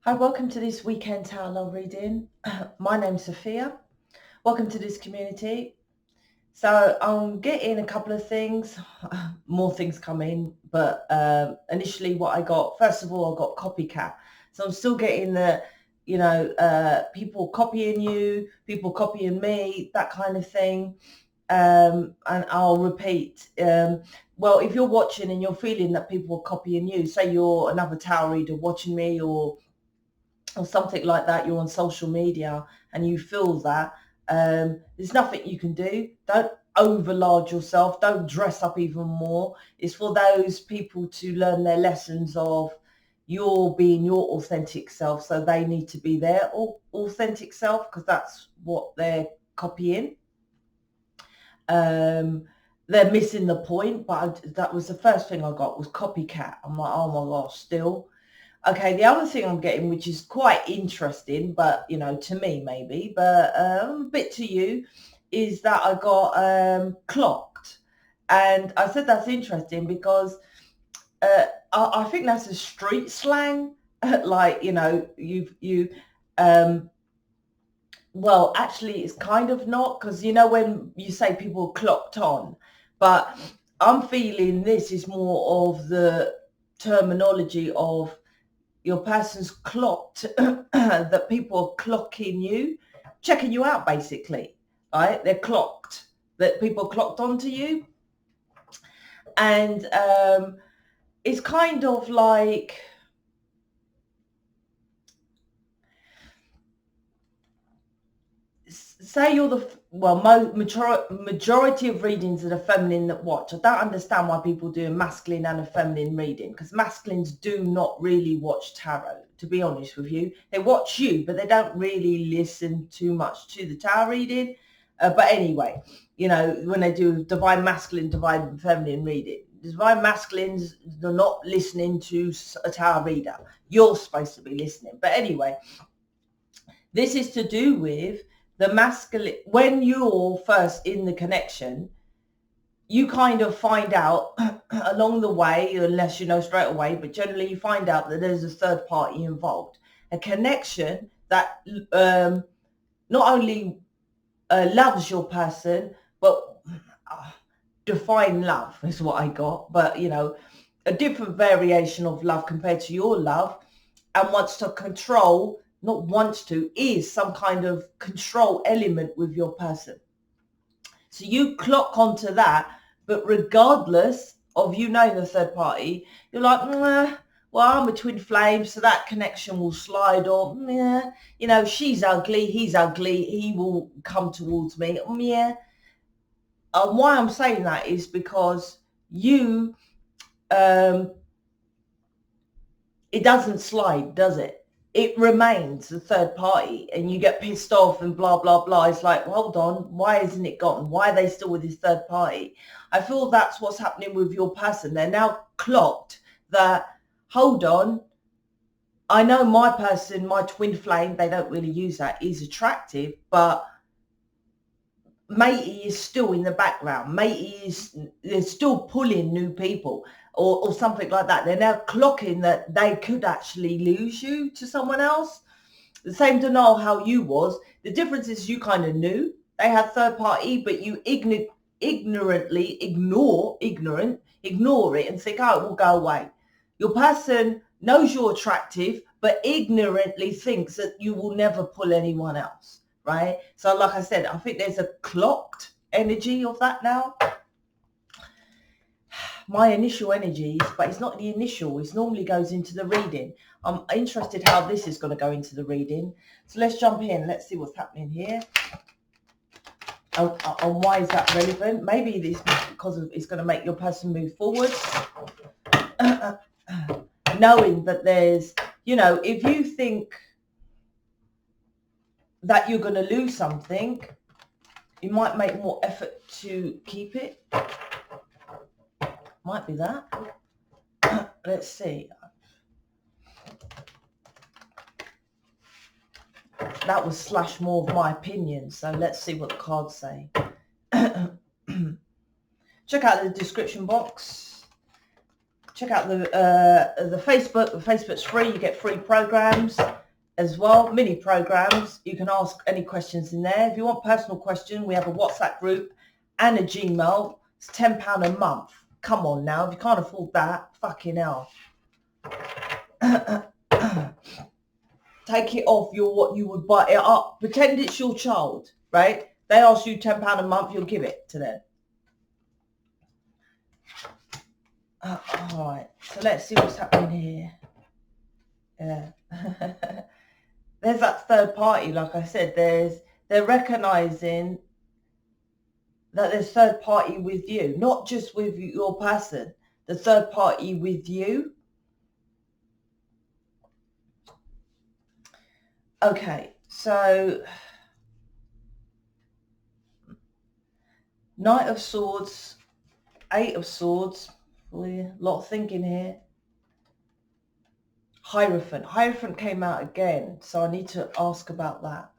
Hi, welcome to this weekend tarot love reading. My name's Sophia. Welcome to this community. So I'm getting a couple of things, more things come in, but initially what I got, first of all, I got copycat. So I'm still getting the, people copying you, people copying me, that kind of thing. And I'll repeat, well, if you're watching and you're feeling that people are copying you, say you're another tarot reader watching me or something like that, you're on social media and you feel that, there's nothing you can do. Don't overlarge yourself. Don't dress up even more. It's for those people to learn their lessons of you're being your authentic self. So they need to be their authentic self because that's what they're copying. They're missing the point, but that was the first thing I got was copycat. I'm like, oh my gosh, still. Okay, the other thing I'm getting, which is quite interesting, but, to me maybe, but a bit to you, is that I got clocked. And I said that's interesting because I think that's a street slang. Like, well, actually, it's kind of not because, when you say people clocked on, but I'm feeling this is more of the terminology of your person's clocked, that people are clocking you, checking you out, basically, right? They're clocked, that people clocked onto you. And it's kind of like, say you're majority of readings that are feminine that watch. I don't understand why people do a masculine and a feminine reading, because masculines do not really watch tarot, to be honest with you. They watch you, but they don't really listen too much to the tarot reading. But anyway, when they do divine masculine, divine feminine reading, divine masculines, they're not listening to a tarot reader. You're supposed to be listening. But anyway, this is to do with the masculine. When you're first in the connection, you kind of find out along the way, unless you know straight away, but generally you find out that there's a third party involved, a connection that not only loves your person, but define love is what I got, but a different variation of love compared to your love, and wants to control, not wants to, is some kind of control element with your person. So you clock onto that, but regardless of you knowing the third party, you're like, well, I'm a twin flame, so that connection will slide, or she's ugly, he's ugly, he will come towards me. Why I'm saying that is because you, it doesn't slide, does it? It remains the third party, and you get pissed off and blah, blah, blah. It's like, well, hold on, why isn't it gone? Why are they still with this third party? I feel that's what's happening with your person. They're now clocked that, hold on, I know my person, my twin flame, they don't really use that, is attractive, but matey is still in the background. They're still pulling new people or something like that. They're now clocking that they could actually lose you to someone else. The same to know how you was. The difference is you kind of knew they had third party, but you ignorantly ignore it and think, oh, it will go away. Your person knows you're attractive, but ignorantly thinks that you will never pull anyone else. Right? So like I said, I think there's a clocked energy of that now. My initial energies, but it's not the initial. It normally goes into the reading. I'm interested how this is going to go into the reading. So let's jump in. Let's see what's happening here. And why is that relevant? Maybe this is because it's going to make your person move forward. Knowing that there's, if you think that you're going to lose something, you might make more effort to keep it. Might be that. Let's see. That was slash more of my opinion. So let's see what the cards say. Check out the description box. check out the Facebook. The Facebook's free. You get free programs as well, mini programs. You can ask any questions in there. If you want personal question, we have a WhatsApp group and a Gmail. It's £10 a month. Come on now, if you can't afford that, fucking hell. Take it off your what you would buy it up. Pretend it's your child, right? They ask you £10 a month, you'll give it to them. All right, so let's see what's happening here. Yeah. There's that third party, like I said, they're recognizing that there's third party with you, not just with your person, the third party with you. Okay, so Knight of Swords, Eight of Swords, a lot of thinking here. Hierophant. Hierophant came out again, so I need to ask about that.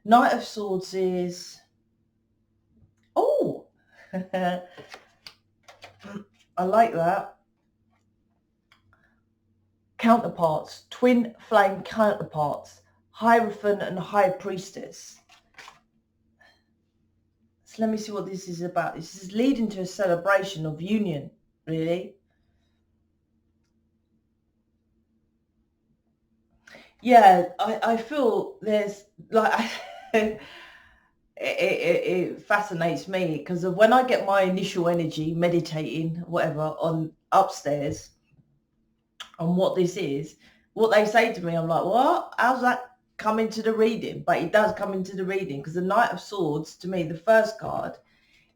Knight of Swords is... Oh! I like that. Counterparts. Twin flame counterparts. Hierophant and High Priestess. So let me see what this is about. This is leading to a celebration of union, really. Yeah, I feel there's like it fascinates me because when I get my initial energy meditating, whatever, on upstairs on what this is, what they say to me, I'm like, what? How's that come into the reading? But it does come into the reading because the Knight of Swords, to me, the first card,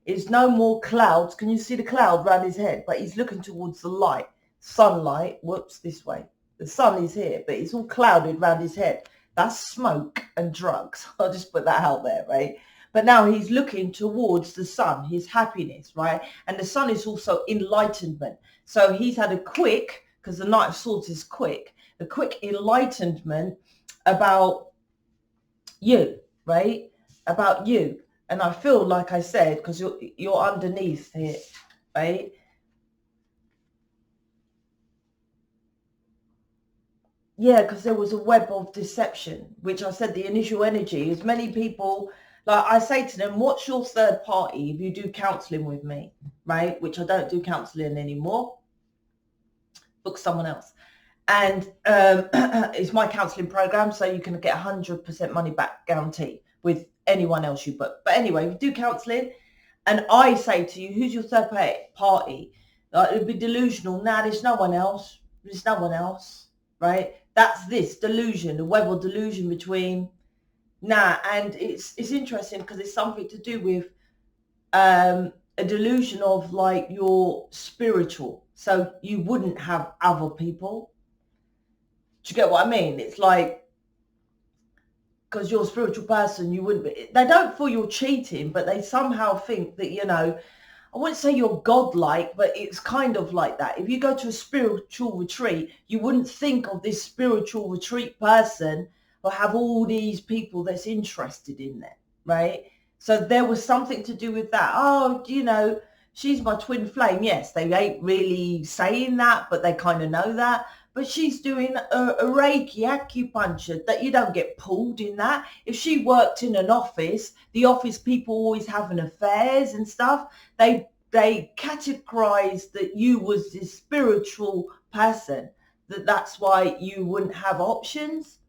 is no more clouds. Can you see the cloud around his head? But he's looking towards the light, sunlight. Whoops, this way. The sun is here, but it's all clouded around his head. That's smoke and drugs. I'll just put that out there, right? But now he's looking towards the sun, his happiness, right? And the sun is also enlightenment. So he's had a quick, because the Knight of Swords is quick, a quick enlightenment about you, right? About you. And I feel, like I said, because you're underneath here, right? Yeah, because there was a web of deception, which I said the initial energy is many people, like I say to them, what's your third party if you do counselling with me, right? Which I don't do counselling anymore. Book someone else. And it's my counselling program, so you can get 100% money back guarantee with anyone else you book. But anyway, if you do counselling and I say to you, who's your third party? Like, it'd be delusional. Nah, there's no one else. There's no one else, right? That's this delusion, the web of delusion between and it's interesting because it's something to do with a delusion of like your spiritual. So you wouldn't have other people. Do you get what I mean? It's like, because you're a spiritual person, you wouldn't be. They don't feel you're cheating, but they somehow think that, you know, I wouldn't say you're godlike, but it's kind of like that. If you go to a spiritual retreat, you wouldn't think of this spiritual retreat person or have all these people that's interested in them, right? So there was something to do with that. Oh, you know, she's my twin flame. Yes, they ain't really saying that, but they kind of know that. But she's doing a Reiki acupuncture, that you don't get pulled in that. If she worked in an office, the office people always having affairs and stuff, they categorized that you was this spiritual person, that's why you wouldn't have options,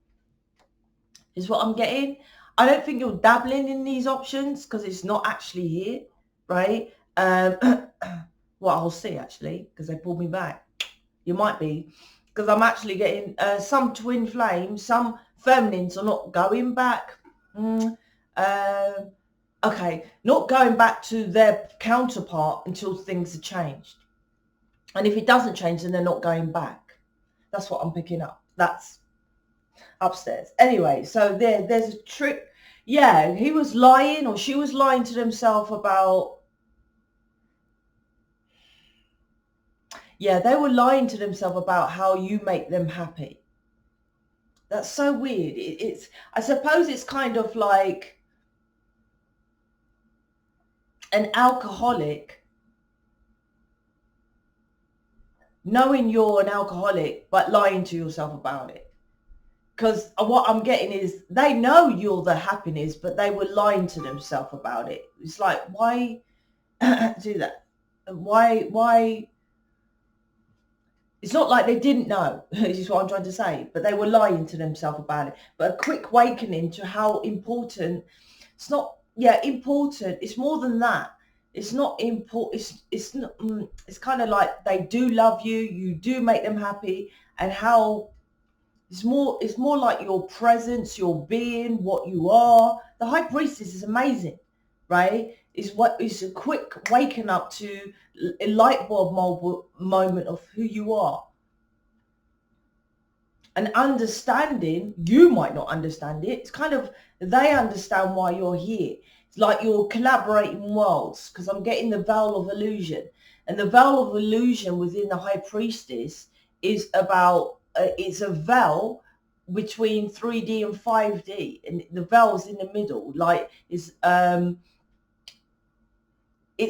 is what I'm getting. I don't think you're dabbling in these options because it's not actually here, right? Well, I'll see actually, because they pulled me back. You might be, because I'm actually getting some twin flames, some feminines are not going back. Okay, not going back to their counterpart until things are changed. And if it doesn't change, then they're not going back. That's what I'm picking up. That's upstairs. Anyway, so there's a trick. Yeah, he was lying, or she was lying to themselves about... Yeah, they were lying to themselves about how you make them happy. That's so weird. It's I suppose it's kind of like an alcoholic knowing you're an alcoholic but lying to yourself about it. Because what I'm getting is they know you're the happiness, but they were lying to themselves about it. It's like, why do that? Why? It's not like they didn't know, is what I'm trying to say, but they were lying to themselves about it. But a quick awakening to how important, it's not, yeah, important. It's more than that. It's not important. It's not, it's kind of like they do love you. You do make them happy, and how it's more like your presence, your being, what you are. The High Priestess is amazing, right? Is a quick waking up to a light bulb moment of who you are. And understanding, you might not understand it. It's kind of, they understand why you're here. It's like you're collaborating worlds, because I'm getting the veil of illusion. And the veil of illusion within the High Priestess is about, it's a veil between 3D and 5D. And the veil's in the middle, like it's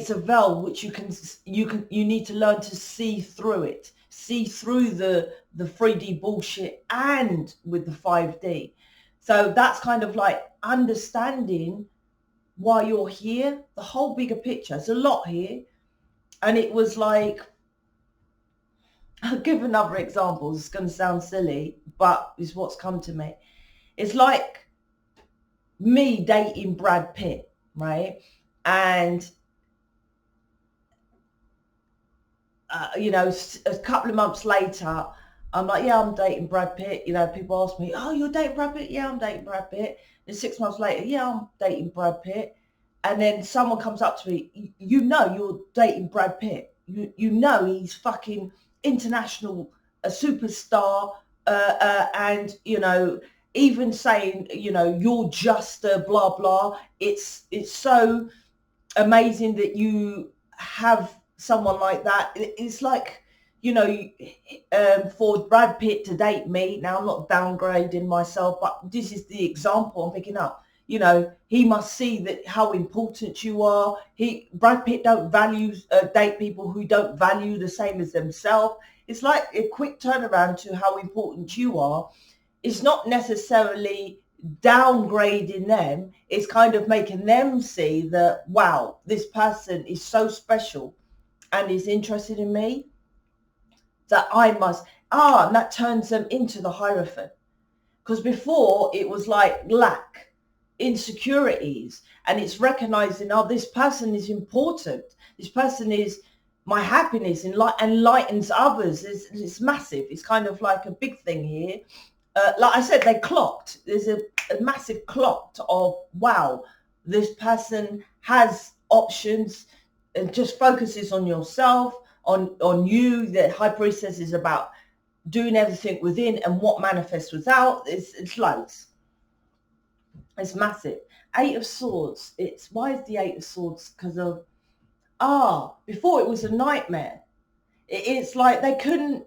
a veil which you need to learn to see through it, see through the 3D bullshit and with the 5D. So that's kind of like understanding why you're here, the whole bigger picture. There's a lot here. And it was like, I'll give another example. It's going to sound silly, but it's what's come to me. It's like me dating Brad Pitt, right? And you know, a couple of months later, I'm like, yeah, I'm dating Brad Pitt. You know, people ask me, oh, you're dating Brad Pitt? Yeah, I'm dating Brad Pitt. And 6 months later, yeah, I'm dating Brad Pitt. And then someone comes up to me, you know, you're dating Brad Pitt. You know he's fucking international, a superstar, and, you know, even saying, you know, you're just a blah, blah. It's so amazing that you have someone like that. It's like, you know, for Brad Pitt to date me, now I'm not downgrading myself, but this is the example I'm picking up. You know, he must see that how important you are. Brad Pitt don't value date people who don't value the same as themselves. It's like a quick turnaround to how important you are. It's not necessarily downgrading them. It's kind of making them see that, wow, this person is so special and is interested in me, that I must, and that turns them into the Hierophant. Because before it was like lack, insecurities, and it's recognizing, oh, this person is important. This person is my happiness and enlightens others. It's massive. It's kind of like a big thing here. Like I said, they clocked. There's a massive clock of, wow, this person has options and just focuses on yourself, on you. The High Priestess is about doing everything within, and what manifests without. It's loads. It's massive. 8 of Swords. Why is the 8 of Swords? Because of, before it was a nightmare. It's like they couldn't,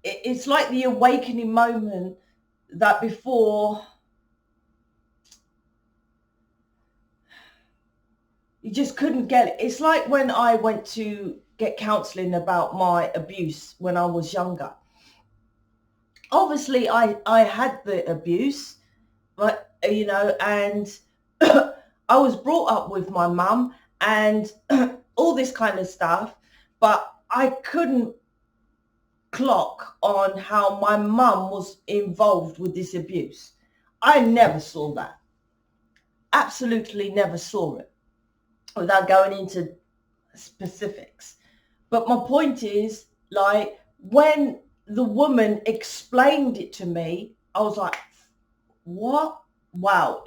it's like the awakening moment that before you just couldn't get it. It's like when I went to get counseling about my abuse when I was younger. Obviously I had the abuse, but, you know, and I was brought up with my mum and all this kind of stuff, but I couldn't clock on how my mum was involved with this abuse. I never saw that. Absolutely never saw it, without going into specifics. But my point is, like, when the woman explained it to me, I was like, what? Wow,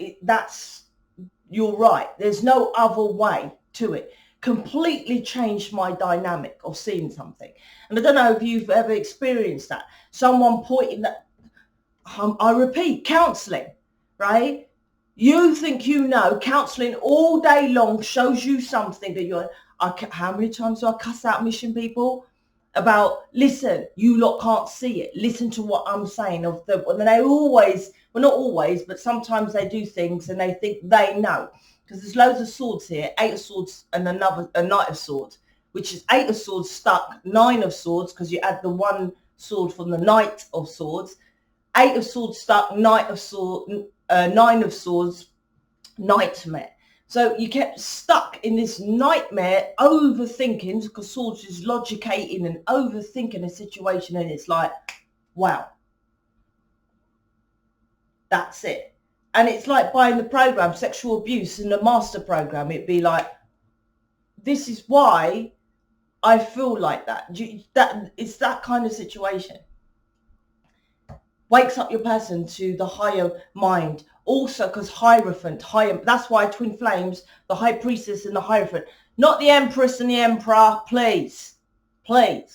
you're right. There's no other way to it. Completely changed my dynamic of seeing something. And I don't know if you've ever experienced that. Someone pointing that, I repeat, counselling, right? You think you know, counselling all day long shows you something that how many times do I cuss out mission people about, listen, you lot can't see it. Listen to what I'm saying. And they always, well, not always, but sometimes they do things and they think they know. Because there's loads of swords here, 8 of Swords and a Knight of Swords. which is 8 of Swords stuck, 9 of Swords, because you add the 1 sword from the Knight of Swords, 8 of Swords stuck, 9 of Swords, nightmare. So you kept stuck in this nightmare, overthinking, because Swords is logicating and overthinking a situation, and it's like, wow, that's it. And it's like buying the program, sexual abuse, in the master program. It'd be like, this is why I feel like that. It's that kind of situation. Wakes up your person to the higher mind. Also, because Hierophant, that's why Twin Flames, the High Priestess and the Hierophant, not the Empress and the Emperor, please. The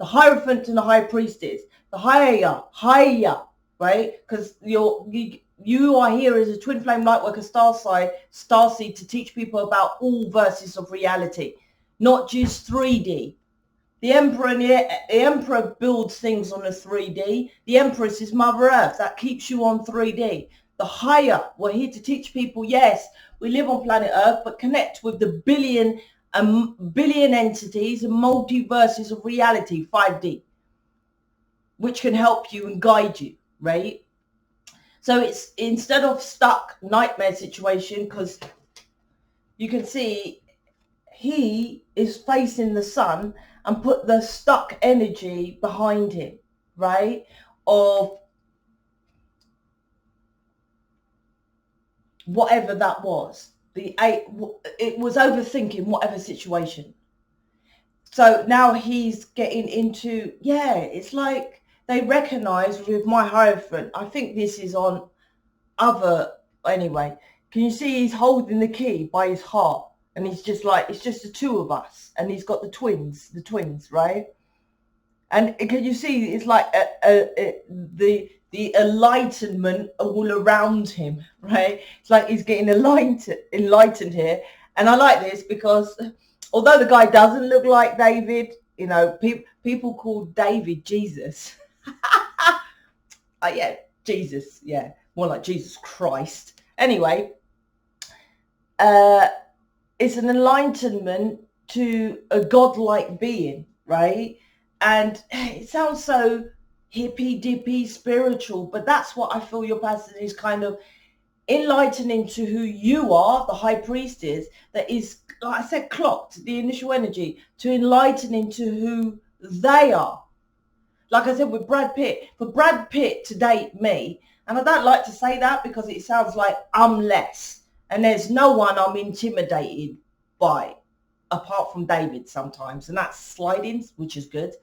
Hierophant and the High Priestess, the higher, right? Because you are here as a Twin Flame Lightworker Starseed to teach people about all verses of reality, not just 3D. The Emperor builds things on a 3D. The Empress is Mother Earth. That keeps you on 3D. The higher, we're here to teach people, yes, we live on planet Earth, but connect with the billion entities and multiverses of reality, 5D, which can help you and guide you, right? So it's instead of stuck nightmare situation, because you can see he is facing the sun and put the stuck energy behind him, right? Of whatever that was. It was overthinking whatever situation. So now he's getting into, it's like they recognize with my Hierophant. I think this is on other, anyway. Can you see he's holding the key by his heart? And he's just like, it's just the two of us. And he's got the twins, right? And can you see it's like the enlightenment all around him, right? It's like he's getting enlightened here. And I like this because although the guy doesn't look like David, you know, people call David Jesus. Jesus, more like Jesus Christ. Anyway, it's an enlightenment to a godlike being, right? And it sounds so hippy dippy spiritual, but that's what I feel your person is kind of enlightening to who you are, the High Priestess, that is, like I said, clocked the initial energy to enlightening to who they are. Like I said with Brad Pitt, for Brad Pitt to date me, and I don't like to say that because it sounds like I'm less, and there's no one I'm intimidated by apart from David sometimes, and that's sliding, which is good.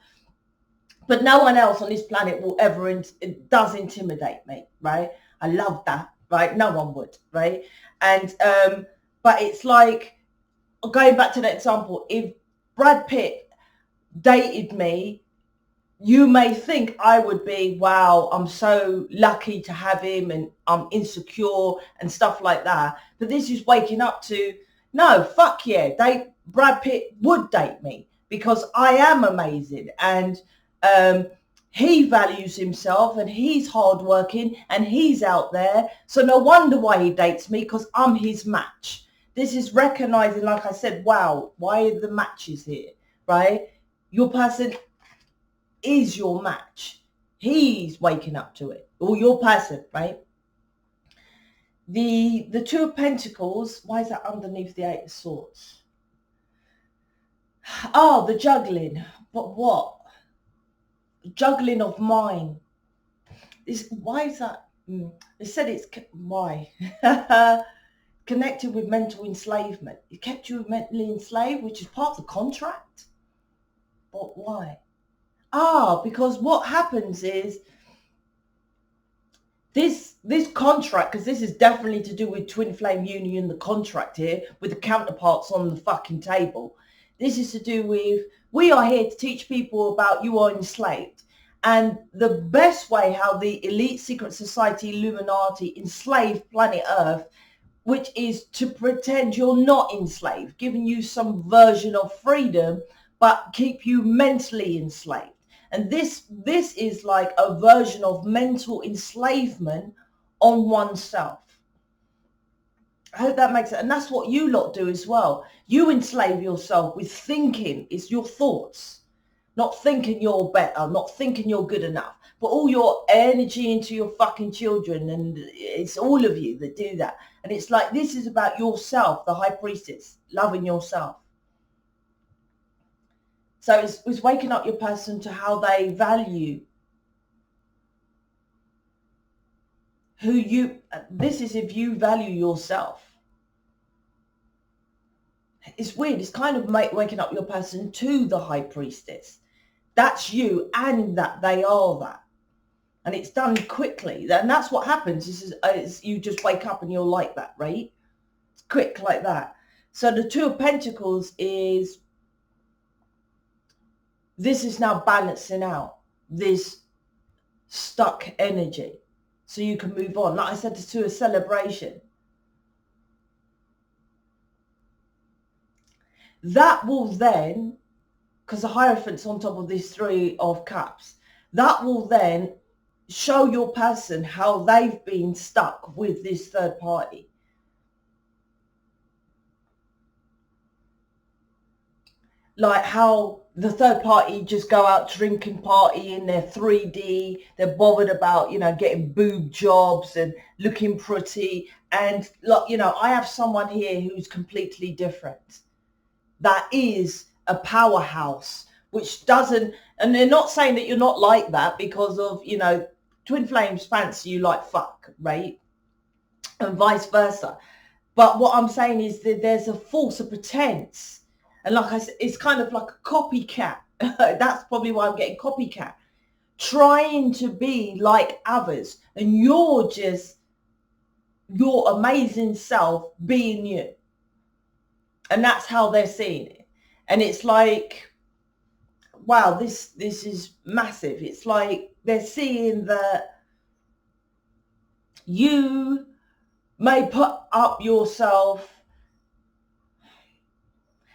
But no one else on this planet will ever, it does intimidate me, right? I love that, right? No one would, right? And, but it's like, going back to that example, if Brad Pitt dated me, you may think I would be, wow, I'm so lucky to have him and I'm insecure and stuff like that. But this is waking up to, no, fuck yeah, Brad Pitt would date me because I am amazing. And he values himself and he's hardworking and he's out there. So no wonder why he dates me, because I'm his match. This is recognizing, like I said, wow, why are the matches here, right? Your person is your match. He's waking up to it, or your person, right? The Two of Pentacles, why is that underneath the Eight of Swords? Oh, the juggling. But what? Juggling of mind. Why is that? They said it's why connected with mental enslavement. It kept you mentally enslaved, which is part of the contract. But why? Because what happens is this contract, because this is definitely to do with Twin Flame Union, the contract here with the counterparts on the fucking table. This is to do with, we are here to teach people about you are enslaved. And the best way how the elite secret society Illuminati enslaved planet Earth, which is to pretend you're not enslaved, giving you some version of freedom, but keep you mentally enslaved. And this is like a version of mental enslavement on oneself. I hope that makes it. And that's what you lot do as well. You enslave yourself with thinking. It's your thoughts. Not thinking you're better, not thinking you're good enough. Put all your energy into your fucking children, and it's all of you that do that. And it's like, this is about yourself, the high priestess, loving yourself. So it's waking up your person to how they value who you, this is if you value yourself. It's weird. It's kind of waking up your person to the high priestess. That's you, and that they are that. And it's done quickly. And that's what happens is you just wake up and you're like that, right? It's quick like that. So the Two of Pentacles is, this is now balancing out this stuck energy so you can move on. Like I said, it's to a celebration. That will then, because the Hierophant's on top of these Three of Cups, that will then show your person how they've been stuck with this third party. Like how the third party just go out drinking, party in their 3D. They're bothered about, you know, getting boob jobs and looking pretty. And, look, you know, I have someone here who's completely different. That is a powerhouse, which doesn't, and they're not saying that you're not like that because of, you know, twin flames fancy you like fuck, right? And vice versa. But what I'm saying is that there's a false pretense. And like I said, it's kind of like a copycat. That's probably why I'm getting copycat. Trying to be like others. And you're just your amazing self being you. And that's how they're seeing it. And it's like, wow, this is massive. It's like they're seeing that you may put up yourself,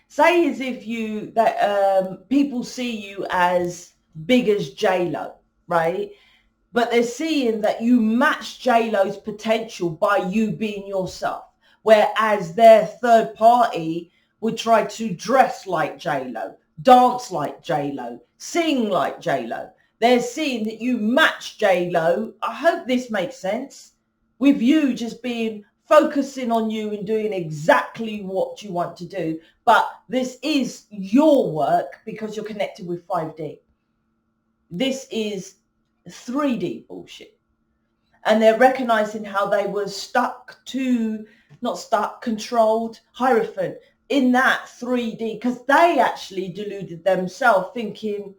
say as if you, that people see you as big as J-Lo, right? But they're seeing that you match J-Lo's potential by you being yourself. Whereas their third party would try to dress like J-Lo, dance like J-Lo, sing like J-Lo. They're seeing that you match J-Lo. I hope this makes sense. With you just being, focusing on you and doing exactly what you want to do. But this is your work because you're connected with 5D. This is 3D bullshit. And they're recognizing how they were stuck to, not stuck, controlled, Hierophant in that 3D, because they actually deluded themselves thinking,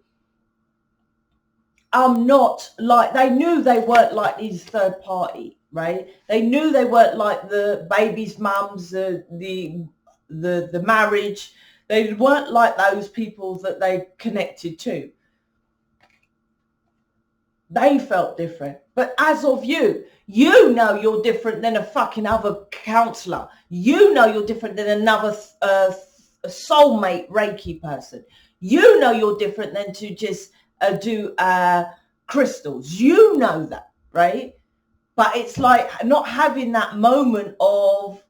I'm not like, they knew they weren't like these third party, right? They knew they weren't like the baby's mums, the marriage. They weren't like those people that they connected to. They felt different. But as of you, you know you're different than a fucking other counselor. You know you're different than another soulmate Reiki person. You know you're different than to just do crystals. You know that, right? But it's like not having that moment of,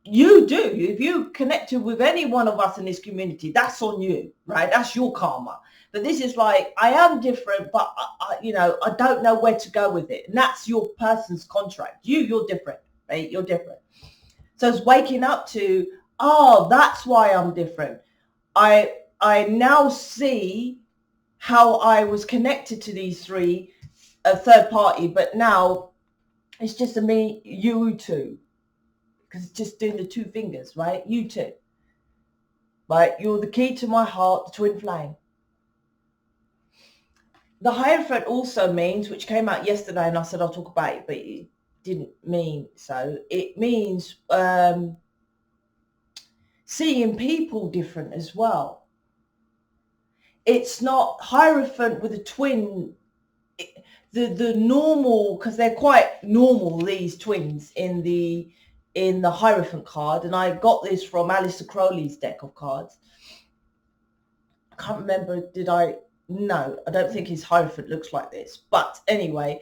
you do. If you connected with any one of us in this community, that's on you, right? That's your karma. But this is like, I am different, but you know, I don't know where to go with it. And that's your person's contract. You're different, right? You're different. So it's waking up to, oh, that's why I'm different. I now see how I was connected to these three, a third party, but now it's just a me, you two. Because it's just doing the two fingers, right? You two. Right? You're the key to my heart, the twin flame. The Hierophant also means, which came out yesterday, and I said I'll talk about it, but it didn't mean so. It means seeing people different as well. It's not Hierophant with a twin. The normal, because they're quite normal, these twins in the Hierophant card, and I got this from Alistair Crowley's deck of cards. I can't remember, no, I don't think his Hierophant looks like this, but anyway,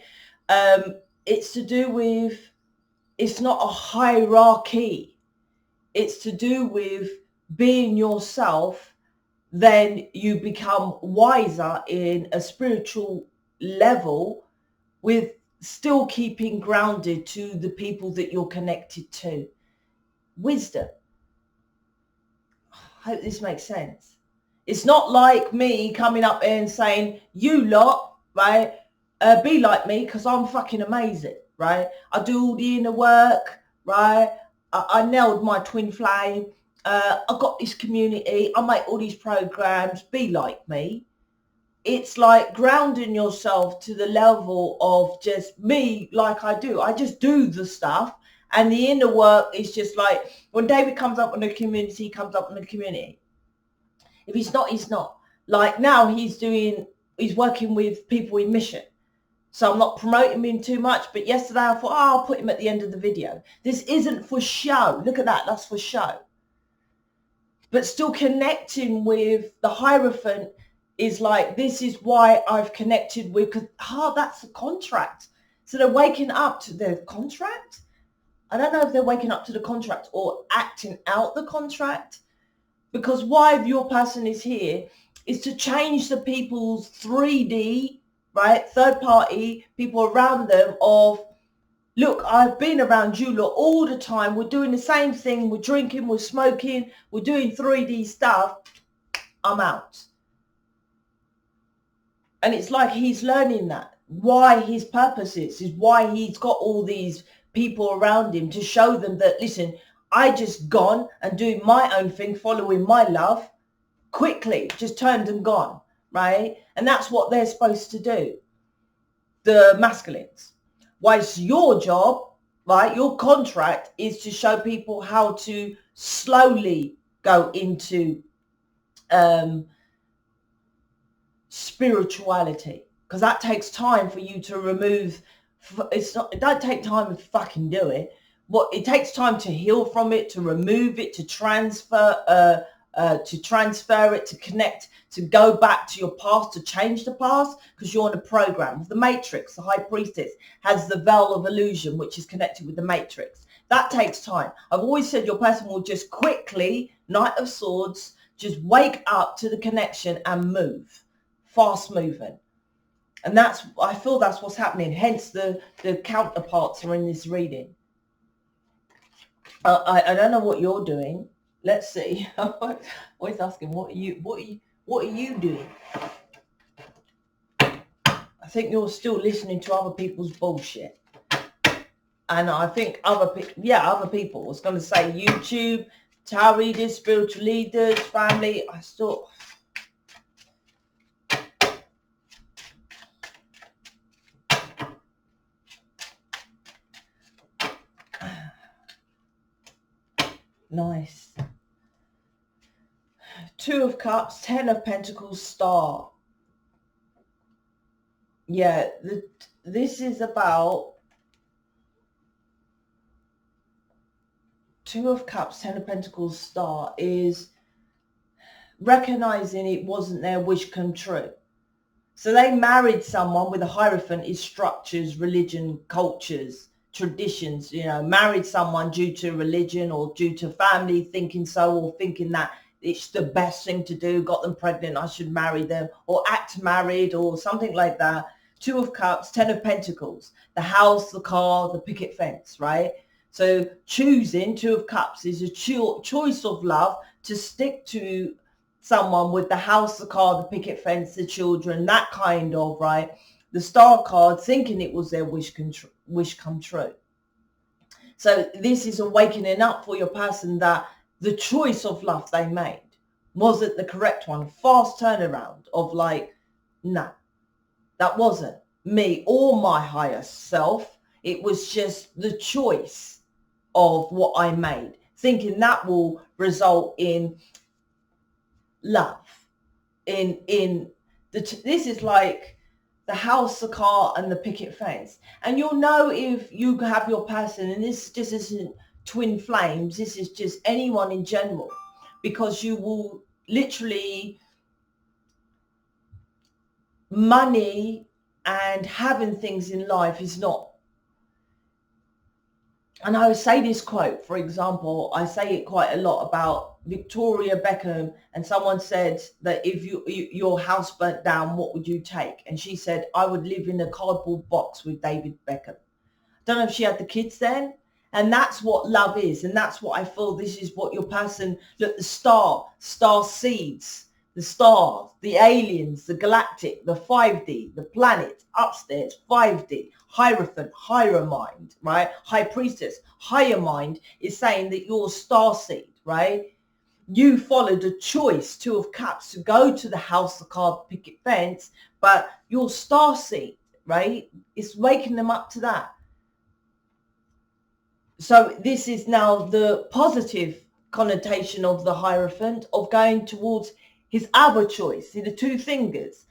it's to do with it's not a hierarchy. It's to do with being yourself. Then you become wiser in a spiritual level with still keeping grounded to the people that you're connected to. Wisdom. I hope this makes sense. It's not like me coming up here and saying, you lot, right, be like me because I'm fucking amazing, right? I do all the inner work, right? I nailed my twin flame. I got this community. I make all these programs. Be like me. It's like grounding yourself to the level of just me, like I do. I just do the stuff. And the inner work is just like when David comes up in the community, he comes up in the community. If he's not, he's not. Like now he's working with people in mission. So I'm not promoting him too much. But yesterday I thought, oh, I'll put him at the end of the video. This isn't for show. Look at that. That's for show. But still connecting with the Hierophant is like, this is why I've connected with, because, that's a contract. So they're waking up to their contract. I don't know if they're waking up to the contract or acting out the contract, because why your person is here is to change the people's 3D, right? Third party, people around them of, look, I've been around you lot all the time. We're doing the same thing. We're drinking, we're smoking, we're doing 3D stuff. I'm out. And it's like he's learning that. Why his purpose is why he's got all these people around him to show them that, listen, I just gone and doing my own thing, following my love, quickly, just turned and gone, right? And that's what they're supposed to do, the masculines. Whilst your job, right, your contract is to show people how to slowly go into spirituality, because that takes time for you to remove. It don't take time to fucking do it. What it takes time to heal from it, to remove it, to transfer it, to connect, to go back to your past, to change the past, because you're on a program. The Matrix, the High Priestess, has the veil of illusion, which is connected with the Matrix. That takes time. I've always said your person will just quickly, Knight of Swords, just wake up to the connection and move. Fast moving. And I feel that's what's happening. Hence the counterparts are in this reading. I don't know what you're doing. Let's see. I'm always asking, what are you doing? I think you're still listening to other people's bullshit. And I think other people. I was going to say YouTube, tarot readers, spiritual leaders, family. I still... Nice. Two of Cups, 10 of Pentacles, Star. Yeah, this is about Two of Cups, 10 of Pentacles, Star is recognizing it wasn't their wish come true. So they married someone with a Hierophant is structures, religion, cultures, traditions, married someone due to religion or due to family thinking so, or thinking that it's the best thing to do, got them pregnant, I should marry them, or act married or something like that. Two of Cups, 10 of Pentacles, the house, the car, the picket fence, right? So choosing Two of Cups is a choice of love to stick to someone with the house, the car, the picket fence, the children, that kind of, right? The Star card, thinking it was their wish come true. So this is awakening up for your person that the choice of love they made wasn't the correct one. Fast turnaround of like, no, that wasn't me or my higher self. It was just the choice of what I made, thinking that will result in love. This is like the house, the car, and the picket fence. And you'll know if you have your person, and this just isn't twin flames, this is just anyone in general, because you will literally, money and having things in life is not, And I always say this quote, for example, I say it quite a lot about Victoria Beckham, and someone said that if your house burnt down, what would you take? And she said, I would live in a cardboard box with David Beckham. Don't know if she had the kids then. And that's what love is. And that's what I feel this is what your person, look, the star seeds, the stars, the aliens, the galactic, the 5D, the planet, upstairs, 5D, Hierophant, higher mind, right? High priestess, higher mind is saying that you're star seed, right? You followed a choice, 2 of cups, to go to the house, the card, picket fence, but your star seed, right? It's waking them up to that. So this is now the positive connotation of the Hierophant of going towards his other choice. See the 2 fingers.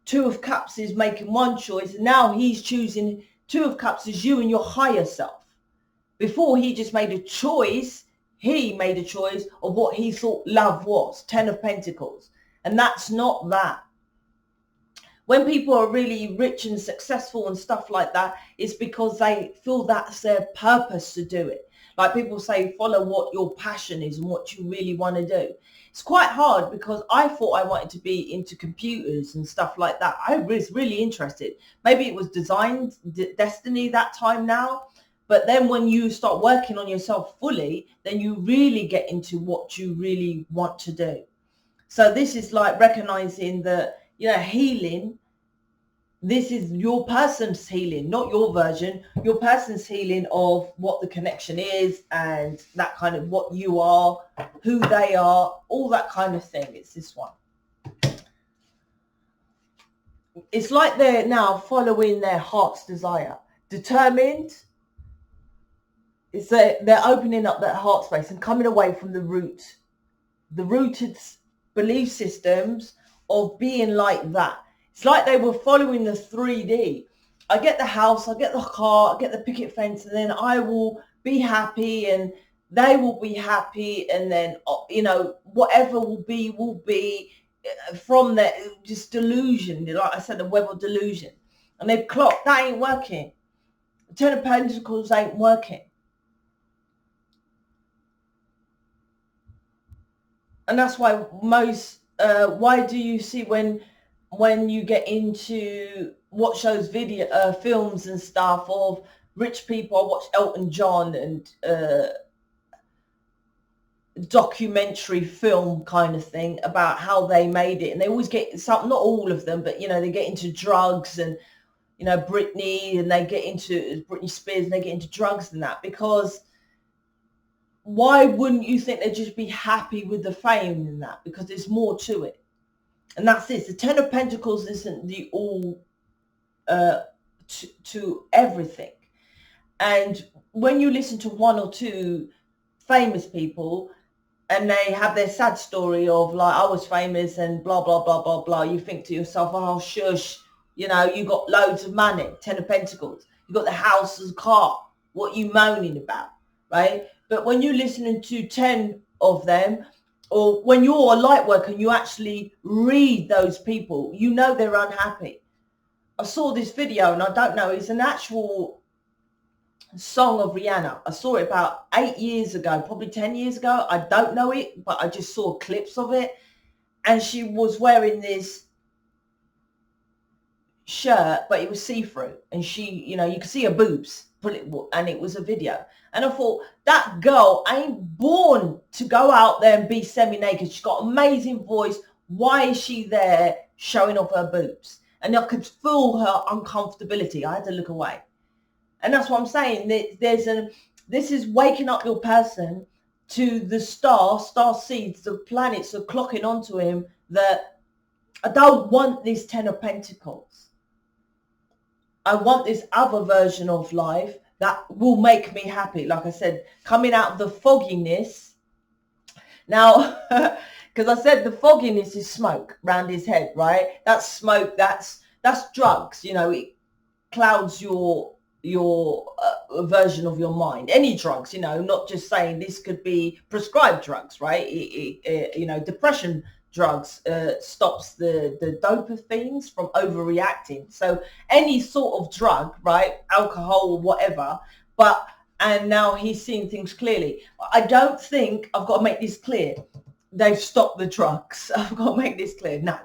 2 of cups is making one choice, and now he's choosing 2 of cups is you and your higher self. Before he just made a choice, he made a choice of what he thought love was, 10 of Pentacles. And that's not that. When people are really rich and successful and stuff like that, it's because they feel that's their purpose to do it. Like people say, follow what your passion is and what you really want to do. It's quite hard because I thought I wanted to be into computers and stuff like that. I was really interested. Maybe it was designed destiny that time now. But then when you start working on yourself fully, then you really get into what you really want to do. So this is like recognizing that, you know, healing, this is your person's healing, not your version, your person's healing of what the connection is and that kind of what you are, who they are, all that kind of thing. It's this one. It's like they're now following their heart's desire, determined. It's that they're opening up that heart space and coming away from the rooted belief systems of being like that. It's like they were following the 3D. I get the house, I get the car, I get the picket fence, and then I will be happy and they will be happy. And then, you know, whatever will be from that, just delusion. Like I said, the web of delusion. And they've clocked, that ain't working. The 10 of Pentacles ain't working. And that's why most, why do you see when you get into what shows video films and stuff of rich people, I watch Elton John and documentary film kind of thing about how they made it, and they always get some, not all of them, but you know, they get into drugs, and you know, Britney, and they get into Britney Spears, and they get into drugs and that, because why wouldn't you think they'd just be happy with the fame in that? Because there's more to it. And that's this. The 10 of Pentacles isn't the all to everything. And when you listen to 1 or 2 famous people and they have their sad story of like, I was famous and blah, blah, blah, blah, blah, you think to yourself, oh, shush, you know, you got loads of money, 10 of Pentacles. You got the house and car. What are you moaning about, right? But when you're listening to 10 of them, or when you're a light worker and you actually read those people, you know they're unhappy. I saw this video, and I don't know, it's an actual song of Rihanna. I saw it about 8 years ago, probably 10 years ago. I don't know it, but I just saw clips of it. And she was wearing this shirt, but it was see-through. And she, you know, you could see her boobs, and it was a video. And I thought, that girl ain't born to go out there and be semi-naked. She's got an amazing voice. Why is she there showing off her boobs? And I could feel her uncomfortability. I had to look away. And that's what I'm saying. This is waking up your person to the star seeds, the planets are clocking onto him that I don't want this 10 of Pentacles. I want this other version of life that will make me happy. Like I said, coming out of the fogginess. Now, because I said the fogginess is smoke around his head, right? That's smoke. That's drugs. You know, it clouds your version of your mind. Any drugs, you know, not just saying this could be prescribed drugs, right? You know, depression drugs stops the dopamines from overreacting. So any sort of drug, right, alcohol or whatever, but and now he's seeing things clearly. I don't think, I've got to make this clear, they've stopped the drugs. I've got to make this clear. No,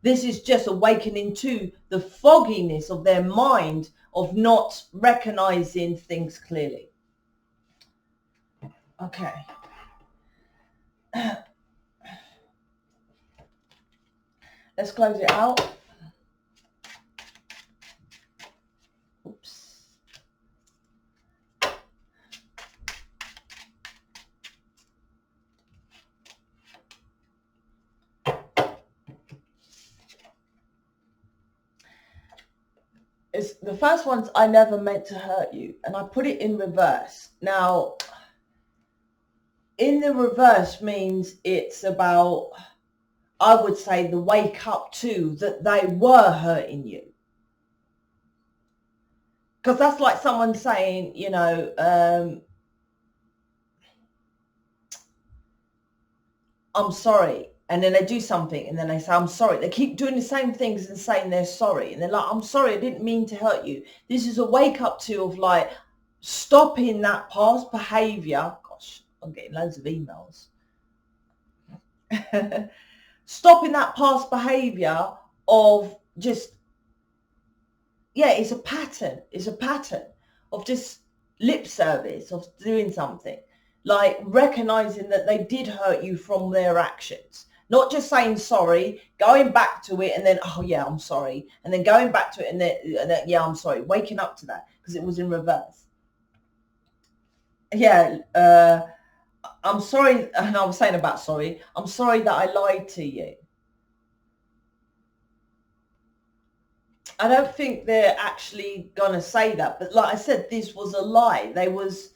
this is just awakening to the fogginess of their mind of not recognizing things clearly. Okay. Let's close it out. Oops. It's the first one's I never meant to hurt you, and I put it in reverse. Now, in the reverse means it's about, I would say, the wake up to that they were hurting you. Because that's like someone saying, you know, I'm sorry. And then they do something and then they say, I'm sorry. They keep doing the same things and saying they're sorry. And they're like, I'm sorry, I didn't mean to hurt you. This is a wake up to of like stopping that past behavior. Gosh, I'm getting loads of emails. Stopping that past behavior of just, yeah, it's a pattern. It's a pattern of just lip service, of doing something. Like recognizing that they did hurt you from their actions. Not just saying sorry, going back to it and then, oh yeah, I'm sorry. And then going back to it and then yeah, I'm sorry. Waking up to that because it was in reverse. Yeah, I'm sorry. And I was saying about sorry. I'm sorry that I lied to you. I don't think they're actually going to say that. But like I said, this was a lie. They was...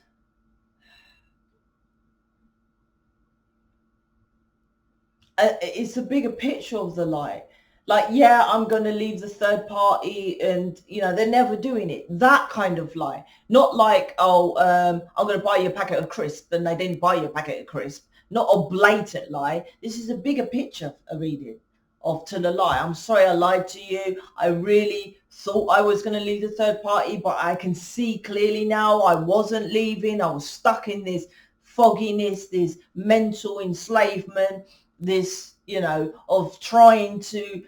it's a bigger picture of the lie. Like, yeah, I'm going to leave the third party and, you know, they're never doing it. That kind of lie. Not like, oh, I'm going to buy you a packet of crisps and they didn't buy you a packet of crisps. Not a blatant lie. This is a bigger picture of reading of to the lie. I'm sorry I lied to you. I really thought I was going to leave the third party, but I can see clearly now I wasn't leaving. I was stuck in this fogginess, this mental enslavement, this, you know, of trying to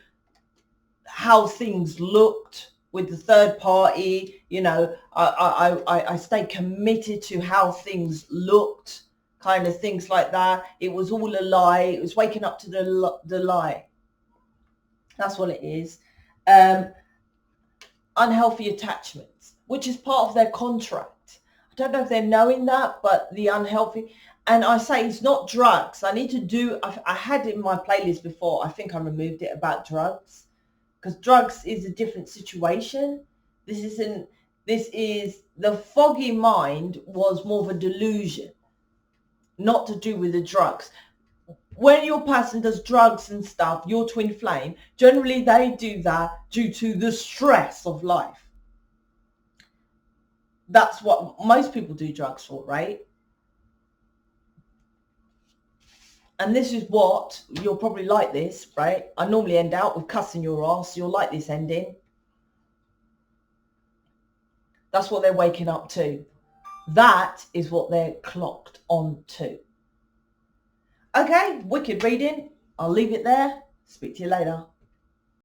how things looked with the third party. You know, I stayed committed to how things looked, kind of things like that. It was all a lie. It was waking up to the lie. That's what it is. Unhealthy attachments, which is part of their contract. I don't know if they're knowing that, but the unhealthy... And I say it's not drugs. I need to do... I had it in my playlist before. I think I removed it about drugs. Because drugs is a different situation. This isn't... This is... The foggy mind was more of a delusion. Not to do with the drugs. When your person does drugs and stuff, your twin flame, generally they do that due to the stress of life. That's what most people do drugs for, right? And this is what, you'll probably like this, right? I normally end out with cussing your ass. You'll like this ending. That's what they're waking up to. That is what they're clocked on to. Okay, wicked reading. I'll leave it there. Speak to you later.